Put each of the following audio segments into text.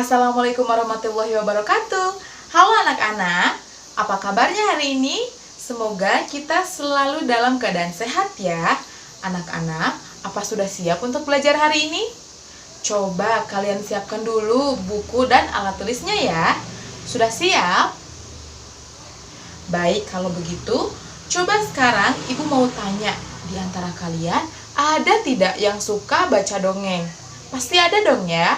Assalamualaikum warahmatullahi wabarakatuh. Halo anak-anak, apa kabarnya hari ini? Semoga kita selalu dalam keadaan sehat ya. Anak-anak, apa sudah siap untuk belajar hari ini? Coba kalian siapkan dulu buku dan alat tulisnya ya. Sudah siap? Baik, kalau begitu, coba sekarang ibu mau tanya, di antara kalian ada tidak yang suka baca dongeng? Pasti ada dong ya.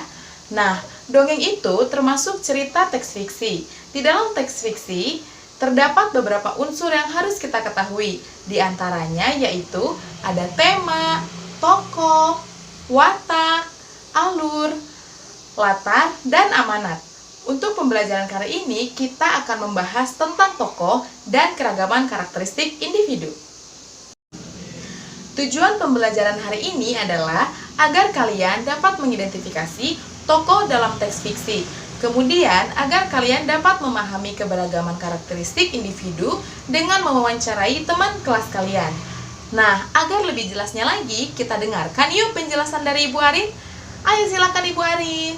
Nah, dongeng itu termasuk cerita teks fiksi. Di dalam teks fiksi, terdapat beberapa unsur yang harus kita ketahui. Di antaranya yaitu ada tema, tokoh, watak, alur, latar, dan amanat. Untuk pembelajaran kali ini, kita akan membahas tentang tokoh dan keragaman karakteristik individu. Tujuan pembelajaran hari ini adalah agar kalian dapat mengidentifikasi tokoh dalam teks fiksi. Kemudian, agar kalian dapat memahami keberagaman karakteristik individu dengan mewawancarai teman kelas kalian. Nah, agar lebih jelasnya lagi, kita dengarkan yuk penjelasan dari Ibu Arin. Ayo silakan Ibu Arin.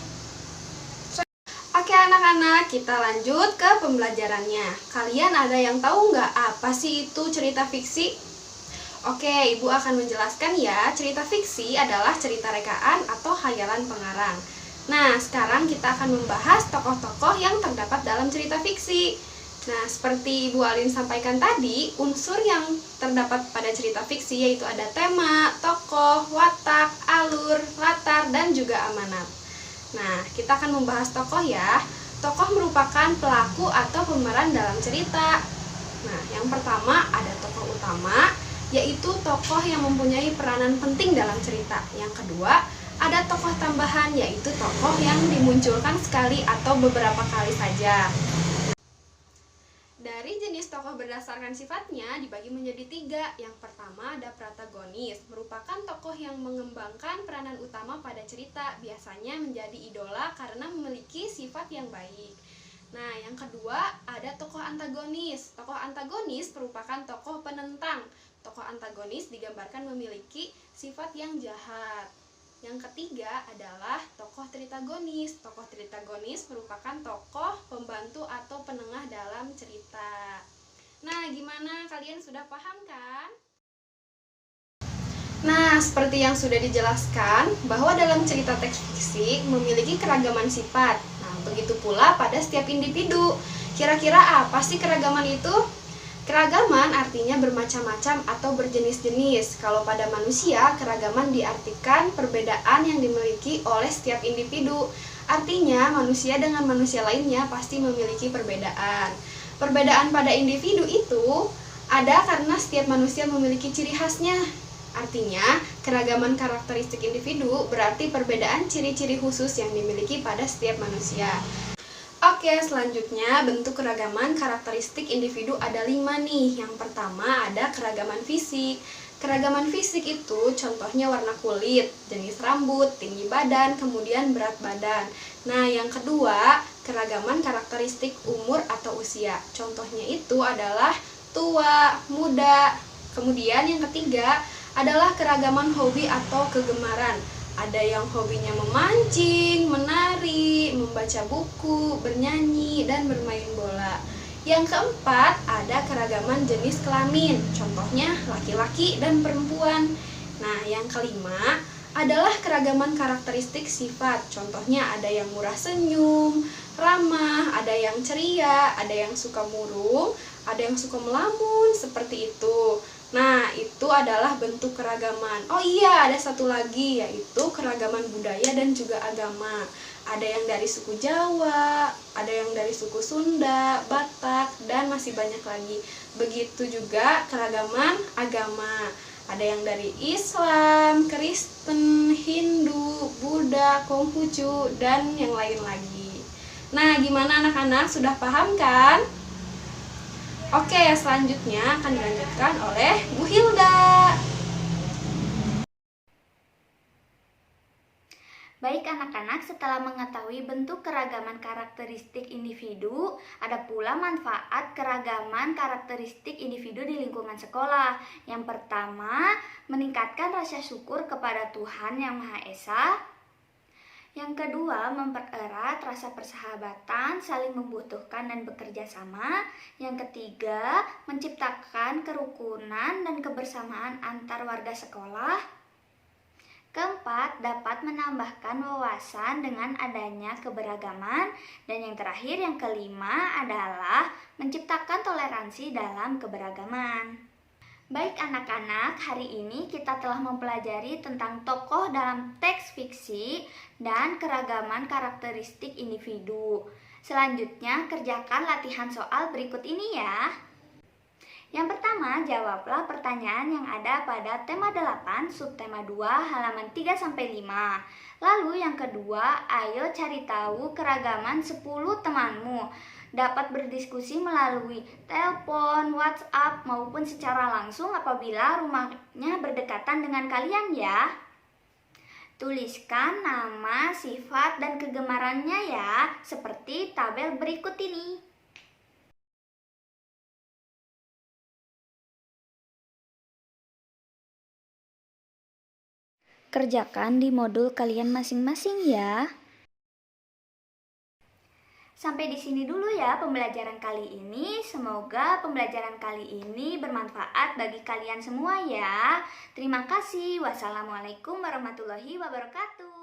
Oke anak-anak, kita lanjut ke pembelajarannya. Kalian ada yang tahu nggak apa sih itu cerita fiksi? Oke, Ibu akan menjelaskan ya. Cerita fiksi adalah cerita rekaan atau khayalan pengarang. Nah, sekarang kita akan membahas tokoh-tokoh yang terdapat dalam cerita fiksi. Nah, seperti Ibu Alin sampaikan tadi, unsur yang terdapat pada cerita fiksi yaitu ada tema, tokoh, watak, alur, latar, dan juga amanat. Nah, kita akan membahas tokoh ya. Tokoh merupakan pelaku atau pemeran dalam cerita. Nah, yang pertama ada tokoh utama, yaitu tokoh yang mempunyai peranan penting dalam cerita. Yang kedua, ada tokoh tambahan, yaitu tokoh yang dimunculkan sekali atau beberapa kali saja. Dari jenis tokoh berdasarkan sifatnya dibagi menjadi 3. Yang pertama ada protagonis, merupakan tokoh yang mengembangkan peranan utama pada cerita, biasanya menjadi idola karena memiliki sifat yang baik. Nah, yang kedua ada tokoh antagonis. Tokoh antagonis merupakan tokoh penentang. Tokoh antagonis digambarkan memiliki sifat yang jahat. Yang ketiga adalah tokoh tritagonis. Tokoh tritagonis merupakan tokoh pembantu atau penengah dalam cerita. Nah, gimana? Kalian sudah paham kan? Nah, seperti yang sudah dijelaskan, bahwa dalam cerita teks fiksi memiliki keragaman sifat. Nah, begitu pula pada setiap individu. Kira-kira apa sih keragaman itu? Keragaman artinya bermacam-macam atau berjenis-jenis. Kalau pada manusia, keragaman diartikan perbedaan yang dimiliki oleh setiap individu. Artinya, manusia dengan manusia lainnya pasti memiliki perbedaan. Perbedaan pada individu itu ada karena setiap manusia memiliki ciri khasnya. Artinya, keragaman karakteristik individu berarti perbedaan ciri-ciri khusus yang dimiliki pada setiap manusia. Oke, selanjutnya bentuk keragaman karakteristik individu ada 5 nih. Yang pertama ada keragaman fisik. Keragaman fisik itu contohnya warna kulit, jenis rambut, tinggi badan, kemudian berat badan. Nah, yang kedua keragaman karakteristik umur atau usia. Contohnya itu adalah tua, muda. Kemudian yang ketiga adalah keragaman hobi atau kegemaran. Ada yang hobinya memancing, menari, membaca buku, bernyanyi, dan bermain bola. Yang keempat, ada keragaman jenis kelamin, contohnya laki-laki dan perempuan. Nah, yang kelima adalah keragaman karakteristik sifat, contohnya ada yang murah senyum, ramah, ada yang ceria, ada yang suka murung, ada yang suka melamun, seperti itu. Nah, itu adalah bentuk keragaman. Oh iya, ada satu lagi, yaitu keragaman budaya dan juga agama. Ada yang dari suku Jawa, ada yang dari suku Sunda, Batak, dan masih banyak lagi. Begitu juga keragaman agama. Ada yang dari Islam, Kristen, Hindu, Buddha, Konghucu, dan yang lain lagi. Nah, gimana anak-anak? Sudah paham kan? Oke, selanjutnya akan dilanjutkan oleh Bu Hilda. Baik anak-anak, setelah mengetahui bentuk keragaman karakteristik individu, ada pula manfaat keragaman karakteristik individu di lingkungan sekolah. Yang pertama, meningkatkan rasa syukur kepada Tuhan Yang Maha Esa. Yang kedua, mempererat rasa persahabatan, saling membutuhkan dan bekerja sama. Yang ketiga, menciptakan kerukunan dan kebersamaan antar warga sekolah. Keempat, dapat menambahkan wawasan dengan adanya keberagaman. Dan yang terakhir, yang kelima adalah menciptakan toleransi dalam keberagaman. Baik anak-anak, hari ini kita telah mempelajari tentang tokoh dalam teks fiksi dan keragaman karakteristik individu. Selanjutnya, kerjakan latihan soal berikut ini ya. Yang pertama, jawablah pertanyaan yang ada pada tema 8, subtema 2, halaman 3-5. Lalu yang kedua, ayo cari tahu keragaman 10 temanmu. Dapat berdiskusi melalui telepon, WhatsApp, maupun secara langsung apabila rumahnya berdekatan dengan kalian ya. Tuliskan nama, sifat, dan kegemarannya ya, seperti tabel berikut ini. Kerjakan di modul kalian masing-masing ya. Sampai di sini dulu ya pembelajaran kali ini. Semoga pembelajaran kali ini bermanfaat bagi kalian semua ya. Terima kasih. Wassalamualaikum warahmatullahi wabarakatuh.